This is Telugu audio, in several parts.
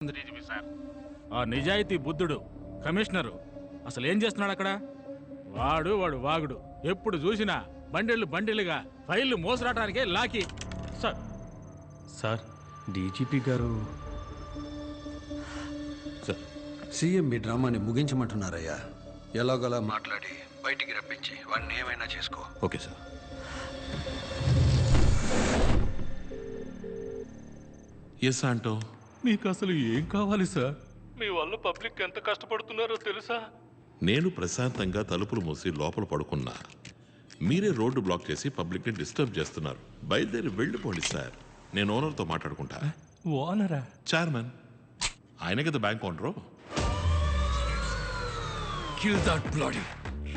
సార్ ఆ నిజాయితీ బుద్ధుడు కమిషనరు అసలు ఏం చేస్తున్నాడు అక్కడ? వాడు వాగుడు ఎప్పుడు చూసినా బండిలుగా ఫైళ్లు మోసరాటానికే లాకి. సార్ సార్ డీజీపీ గారు సార్ సీఎం మీ డ్రామాని ముగించమంటున్నారయ్యా. ఎలాగోలా మాట్లాడి బయటికి రప్పించి వాడిని ఏమైనా చేసుకో. Okay sir. ఎస్ ఆంటో, మీకు అసలు ఏం కావాలి సార్? మీ వల్ల పబ్లిక్ ఎంత కష్టపడుతున్నారో తెలుసా? నేను ప్రశాంతంగా తలుపులు మూసి లోపల పడుకున్నా. మీరే రోడ్డు బ్లాక్ చేసి పబ్లిక్ని డిస్టర్బ్ చేస్తున్నారు. బయలుదేరి వెళ్ళిపోండి సార్. నేను ఓనర్తో మాట్లాడుకుంటా. ఓనరా? చైర్మన్ ఆయన కదా bank owner. Kill that bloody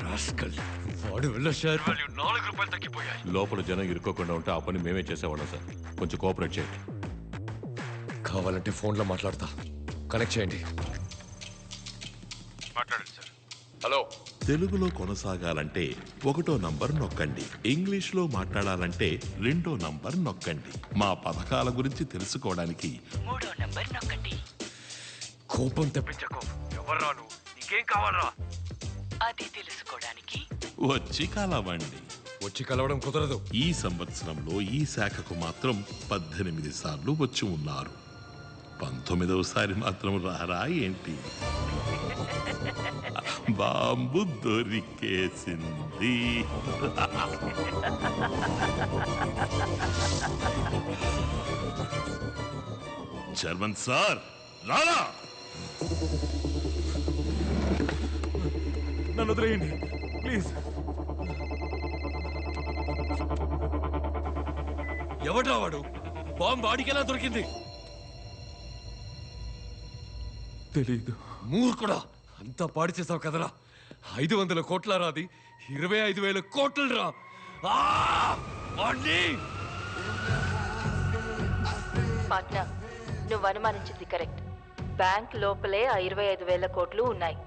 rascal. వాడు వల్ల షేర్ వాల్యూ 4 రూపాయలు తగ్గిపోయాయి. లోపల జనం ఇరుక్కోకుండా ఉంటే ఆ పని మేమే చేసేవాళ్ళం సార్. కొంచెం కోఆపరేట్ చేయండి. కావాలంటే ఫోన్లో మాట్లాడతా, కనెక్ట్ చేయండి. మాట్లాడండి సార్. హలో. తెలుగులో కొనసాగాలంటే 1వ నంబర్ నొక్కండి. ఇంగ్లీష్లో మాట్లాడాలంటే 2వ నంబర్ నొక్కండి. మా పథకాల గురించి తెలుసుకోవడానికి 3వ నంబర్ నొక్కండి. కోపం తెప్పించకు. ఎవర్రా నువ్వు? నీకేం కావాలరా? అది తెలుసుకోవడానికి వచ్చి కలవండి. వచ్చి కలవడం కుదరదు. ఈ సంవత్సరంలో ఈ శాఖకు మాత్రం 18 సార్లు వచ్చి ఉన్నారు. 19వసారి మాత్రం రారా ఏంటి? బాంబు దొరికేసింది. చైర్మన్ సార్ రారా? నన్ను వదిలేయండి ప్లీజ్. ఎవడ్రా వాడు? బాంబు వాడికెలా దొరికింది? తెలీదు. మూర్ఖుడా, అంతా పాడు చేసావు కదరా. 500 కోట్ల రాది, 25,000 కోట్లు రా. పాట్నా, నువ్వు అనుమానించింది కరెక్ట్. బ్యాంక్ లోపలే ఆ 25,000 కోట్లు ఉన్నాయి.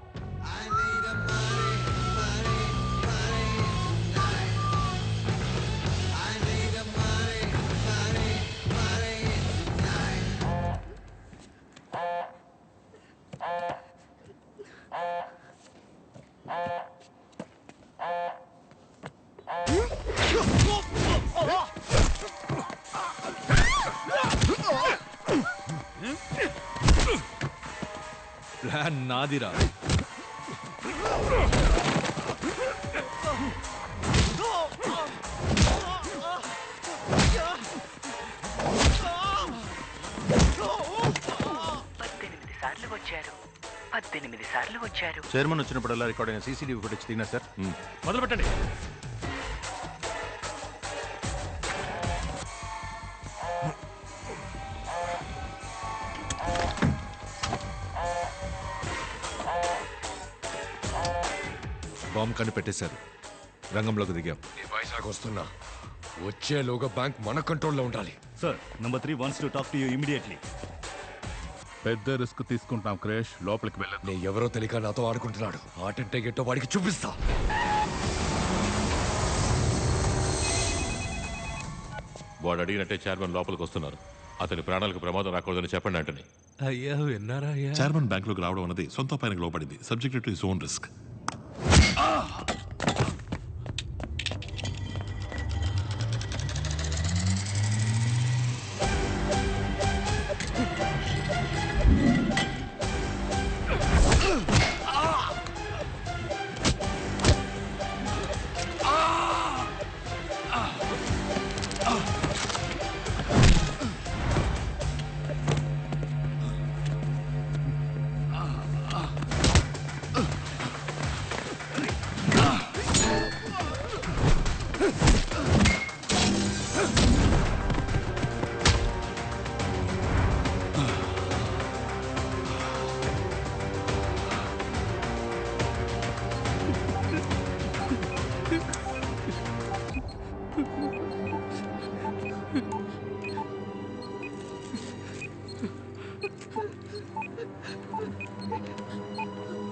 ప్లాన్ నాదిరా. సార్లు వచ్చారు. చైర్మన్ వచ్చినప్పుడల్లా రికార్డ్ అయిన సీసీటీవీ ఫుటేజ్ దిగినా సార్. మొదలు పెట్టండి. బాంబు కనిపెట్టేశారు. రంగంలోకి దిగాం. వైజాగ్ వస్తున్నా. వచ్చేలోగా బ్యాంక్ మన కంట్రోల్లో ఉండాలి. Sir, number 3 wants to talk to you immediately. పెద్ద రిస్క్ తీసుకుంటాం క్రేష్, లోపలికి వెళ్ళదు. నేను ఎవరో తెలియక నాతో ఆడుకుంటున్నాడు. ఆటంటే గెట్టో వాడికి చూపిస్తా. వాడు అడిగినట్టే చైర్మన్ లోపలికి వస్తున్నారు. అతని ప్రాణాలకు ప్రమాదం రాకూడదని చెప్పండి అంటని. అయ్యా విన్నారా అయ్యా? చైర్మన్ బ్యాంకులోకి రావడం అన్నది సొంత పైనకు లోపడింది. Subject to his own risk.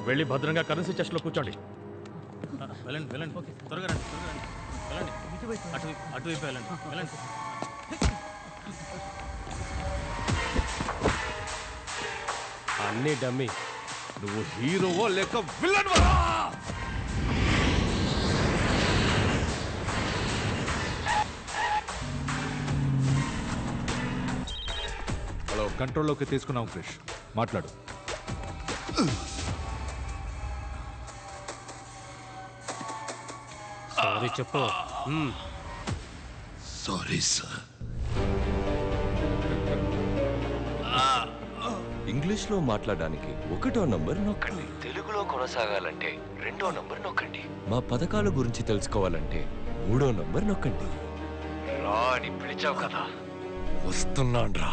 వెళ్ళి భద్రంగా కరెన్సీ చెస్ట్లో కూర్చోండి. వెళ్ళండి వెళ్ళండి, త్వరగా రండి, వెళ్ళండి. అటువైపు వెళ్ళండి, వెళ్ళండి. అన్నీ డమ్మి. నువ్వు హీరోవో లేక విలన్వా? హలో, కంట్రోల్లోకి తీసుకున్నాం క్రిష్. మాట్లాడు. సారీ చెప్పు. Sorry sir. ఇంగ్లీష్లో మాట్లాడడానికి 1వ నంబర్ నొక్కండి. తెలుగులో కొనసాగాలంటే 2వ నంబర్ నొక్కండి. మా పథకాల గురించి తెలుసుకోవాలంటే 3వ నంబర్ నొక్కండి. రా అని పిలిచావు కదా, వస్తున్నాను రా.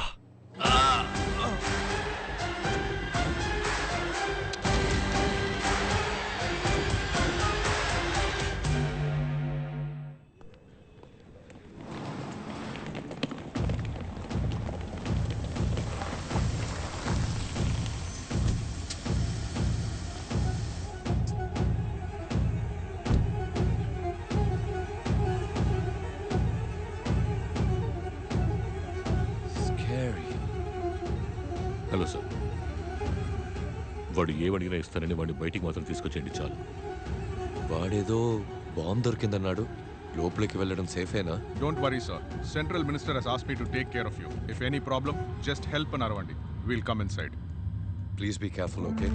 హలో సార్, వాడు ఏమడిగినా ఇస్తానని వాడిని బయటికి మాత్రం తీసుకొచ్చేయండి చాలు. వాడేదో బాంబు దొరికిందన్నాడు. లోపలికి వెళ్ళడం సేఫేనా? Don't worry sir. Central minister has asked me to take care of you. If any problem just help అని అరవండి. Will come inside. Please be careful, okay?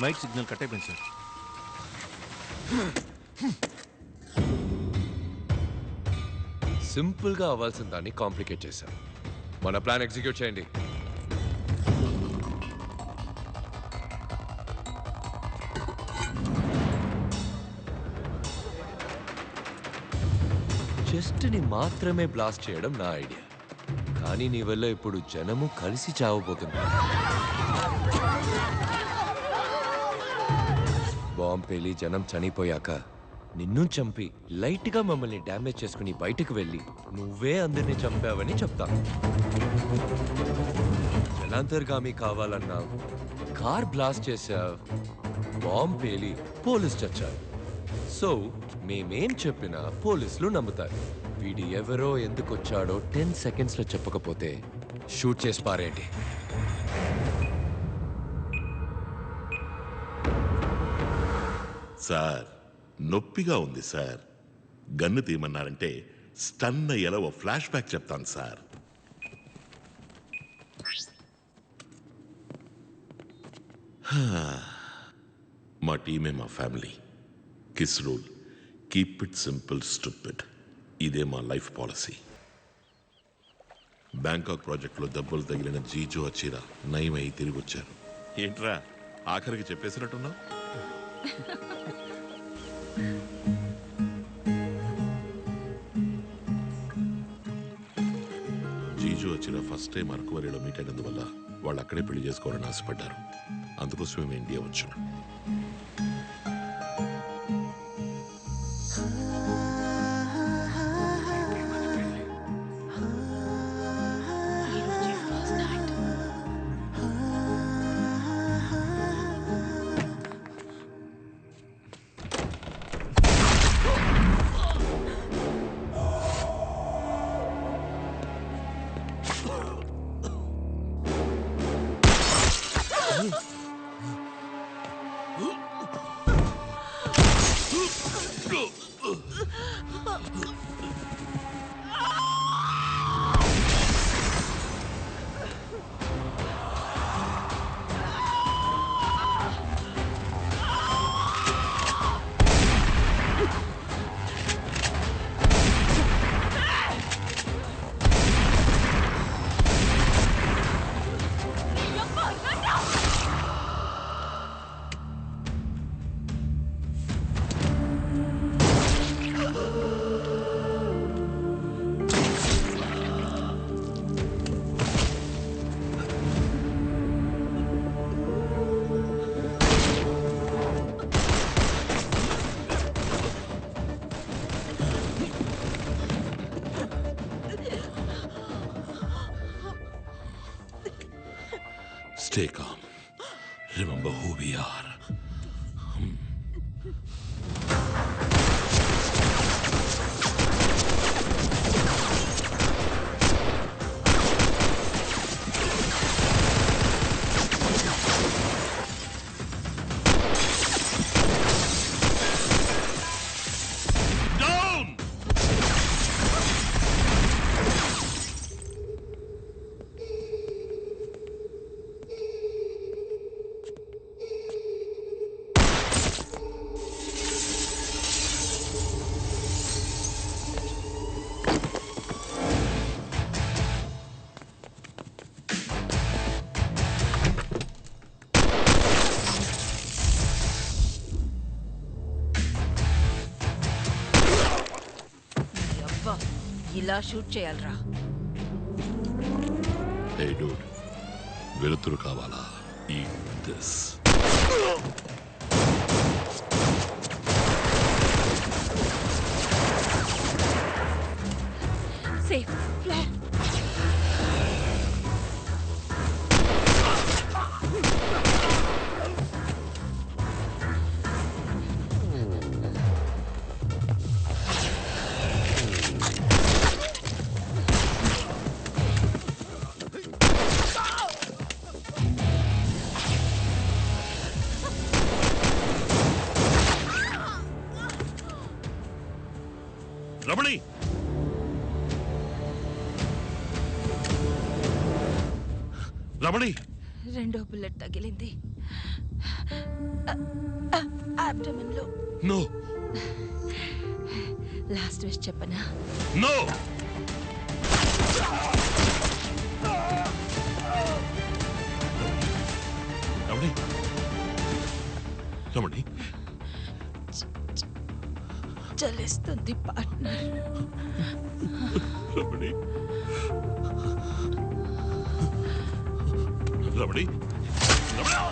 Mike signal cut అయిపోయింది సార్. సింపుల్గా అవ్వాల్సిన దాన్ని కాంప్లికేట్ చేశాం. మన ప్లాన్ ఎగ్జిక్యూట్ చేయండి. చెస్ట్ని మాత్రమే బ్లాస్ట్ చేయడం నా ఐడియా. కానీ నీ వల్ల ఇప్పుడు జనము కలిసి చావబోతున్నారు. బాంబు పేలి జనం చనిపోయాక నిన్ను చంపి లైట్గా మమ్మల్ని డ్యామేజ్ చేసుకుని బయటకు వెళ్ళి నువ్వే అందరినీ చంపావని చెప్తాను. జనాంతర్గామి కావాలన్నావు, కార్ బ్లాస్ట్ చేశావు, బాంబు పేలి పోలీస్ చచ్చారు. సో మేమేం చెప్పినా పోలీసులు నమ్ముతారు. వీడి ఎవరో ఎందుకు వచ్చాడో 10 సెకండ్స్లో చెప్పకపోతే షూట్ చేసి పారేయండి. సార్, నొప్పిగా ఉంది సార్. గన్ను తీయమన్నారంటే స్టన్ అయ్యేలా ఓ ఫ్లాష్ బ్యాక్ చెప్తాను సార్. మా టీమే మా family. Kiss rule, keep it simple stupid. ఇదే మా లైఫ్ పాలసీ. బ్యాంకాక్ ప్రాజెక్టులో దెబ్బలు తగిలిన జీజో అచ్చిరా నయమై తిరిగి వచ్చారు. ఏంట్రా ఆఖరికి చెప్పేసినట్టున్నావు? జీజు వచ్చిన ఫస్ట్ టైం అరకువరిలో మీట్ అయినందువల్ల వాళ్ళు అక్కడే పెళ్లి చేసుకోవాలని ఆశపడ్డారు. అందుకోసం మేము ఇండియా వచ్చాం. Stay calm. Remember who we are. ఇలా షూట్ చేయాలరా. Hey dude, వెలుతురు కావాలా? Eat this. Safe flare. Ramani, Ramani, రెండో బుల్లెట్ తగిలింది అబ్డమన్ లో. నో లాస్ట్ విష్ చెప్పనా? నో. రమణి, రమణి, చలిస్తుంది పార్ట్నర్. రమణి, రమణి, రమణి.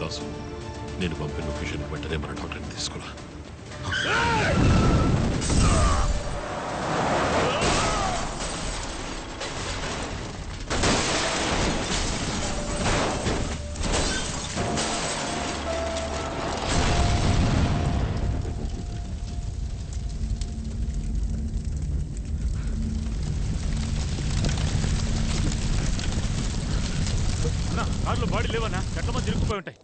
దాసు, నేను పంపిన లొకేషన్ వెంటనే మన డాక్టర్ని తీసుకురా. కార్లో బాడీ లేవన్నా, చెట్ల మధ్య తిరుగుపోయి ఉంటాయి.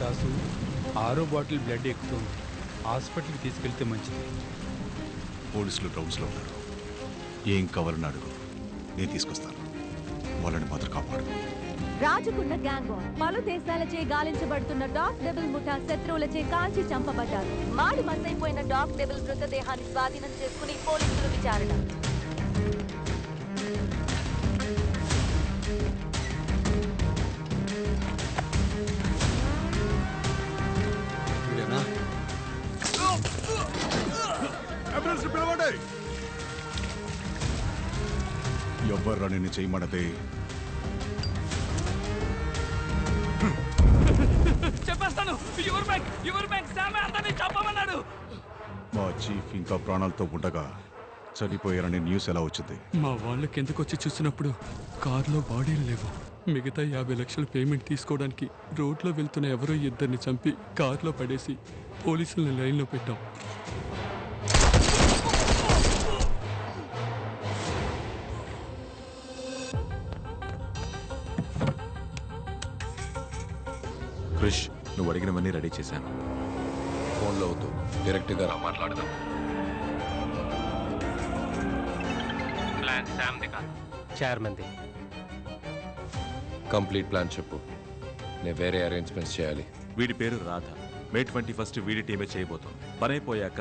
దాసు, 6వ బాటిల్ బ్లడ్ ఎక్కుతుంది. హాస్పిటల్కి తీసుకెళ్తే మంచిది. పోలీసులు గ్రౌండ్స్లో ఉన్నారు. ఏం కావాలని అడుగు, నేను తీసుకొస్తాను. వాళ్ళని మాత్రం కాపాడు. రాజుకున్న గ్యాంగ్ వార్. పలు దేశాలచే గాలించబడుతున్న డాగ్ డెబుల్ ముఠా శత్రువులచే కాల్చి చంపబడ్డారు. మాడి మసైపోయిన డాగ్ డెబుల్ మృతదేహాన్ని స్వాధీనం చేసుకుని పోలీసులు విచారణ. ఎవ్వర్రా నిన్ను చేయమన్నదే? చెప్పేస్తాను. యువర్ బ్యాంక్ సామే అతన్ని చంపమన్నాడు. మా చీఫ్ ఇంకా ప్రాణాలతో ఉండగా చనిపోయారని న్యూస్ ఎలా వచ్చింది? మా వాళ్ళకి ఎందుకు వచ్చి చూసినప్పుడు కారులో బాడీలు లేవు. మిగతా 50 లక్షలు పేమెంట్ తీసుకోవడానికి రోడ్లో వెళ్తున్న ఎవరో ఇద్దరిని చంపి కారులో పడేసి పోలీసుల్ని లైన్లో పెట్టాం. క్రిష్, నువ్వు అడిగినవన్నీ రెడీ చేశాను. ఫోన్లో వద్దు, డైరెక్ట్గా రా, మాట్లాడదాం. ప్లాన్ శామ్ది కాదు, చైర్మన్ది. కంప్లీట్ ప్లాన్ చెప్పు. నేను వేరే అరేంజ్మెంట్స్ చేయాలి. వీడి పేరు రాధ. మే 21 వీడి టీమే చేయబోతోంది. పనైపోయాక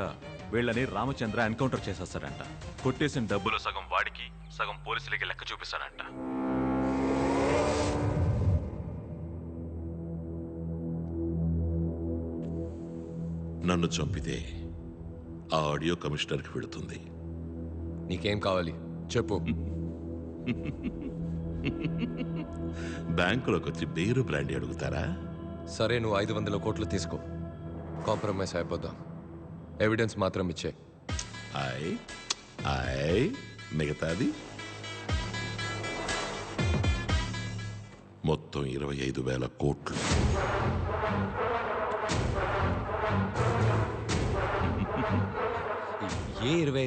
వీళ్ళని రామచంద్ర ఎన్కౌంటర్ చేసేస్తాడంట. కొట్టేసిన డబ్బులు సగం వాడికి సగం పోలీసులకి లెక్క చూపిస్తాడంట. నన్ను చంపితే ఆ ఆడియో కమిషనర్కి వెళుతుంది. నీకేం కావాలి చెప్పు. బ్యాంకులోకి వచ్చి బేరు బ్రాండీ అడుగుతారా? సరే, నువ్వు 500 కోట్లు తీసుకో. కాంప్రమైజ్ అయిపోదాం. ఎవిడెన్స్ మాత్రం ఇచ్చే. మిగతాది మొత్తం 25,000 కోట్లు. ఏ 25